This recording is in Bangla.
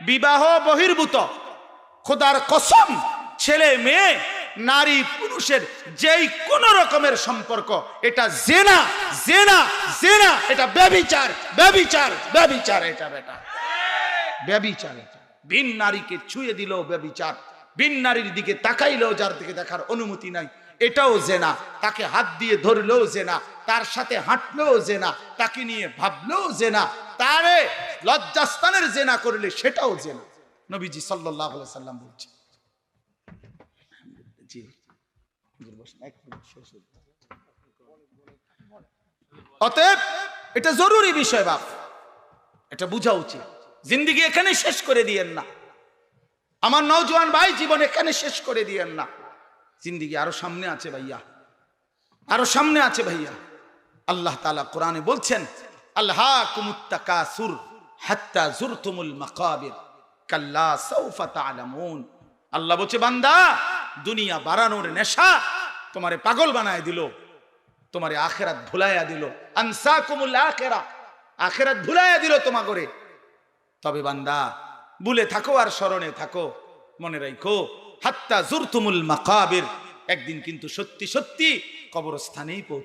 বিবাহ বহির্ভূত, খোদার কসম, ছেলে মেয়ে নারী পুরুষের যেই কোন রকমের সম্পর্ক, এটা জেনা, জেনা, জেনা, এটা ব্যভিচার, ব্যভিচার, ব্যভিচার, এটা বেটা ব্যভিচার। ভিন নারীকে ছুঁয়ে দিলেও ব্যভিচার, ভিন নারীর দিকে তাকাইলেও যার দিকে দেখার অনুমতি নাই এটাও জেনা, তাকে হাত দিয়ে ধরলেও জেনা, তার সাথে হাঁটলেও জেনা, তাকে নিয়ে ভাবলেও জেনা, তারে লজ্জাস্থানের জেনা করলে সেটাও জেনা। নবীজি সাল্লাল্লাহু আলাইহি সাল্লাম বলছে। অতএব এটা জরুরি বিষয় বাপ, এটা বোঝা উচিত। জিন্দেগি এখানে শেষ করে দিয়েন না আমার নওজোয়ান ভাই, জীবন এখানে শেষ করে দিয়েন না। জিন্দেগি আরো সামনে আছে ভাইয়া, আরো সামনে আছে ভাইয়া। আল্লাহ তাআলা কোরআনে বলছেন, আলহাকুমুত তাকাসুর হাত্তা যুরতুমুল মাকাবির কাল্লা সাউফা তা'লামুন। আল্লাহ বলছে, বান্দা, দুনিয়া বাড়ানোর নেশা তোমারে পাগল বানায় দিল, তোমারে আখিরাত ভুলাইয়া দিল। আনসাকুমুল আখিরা, আখিরাত ভুলাইয়া দিল তোমা করে। তবে বান্দা ভুলে থাকো আর স্মরণে থাকো, মনে রাখো, হাত্তা যুরতুমুল মাকাবির, একদিন কিন্তু সত্যি সত্যি কবরস্থানেই পৌঁছে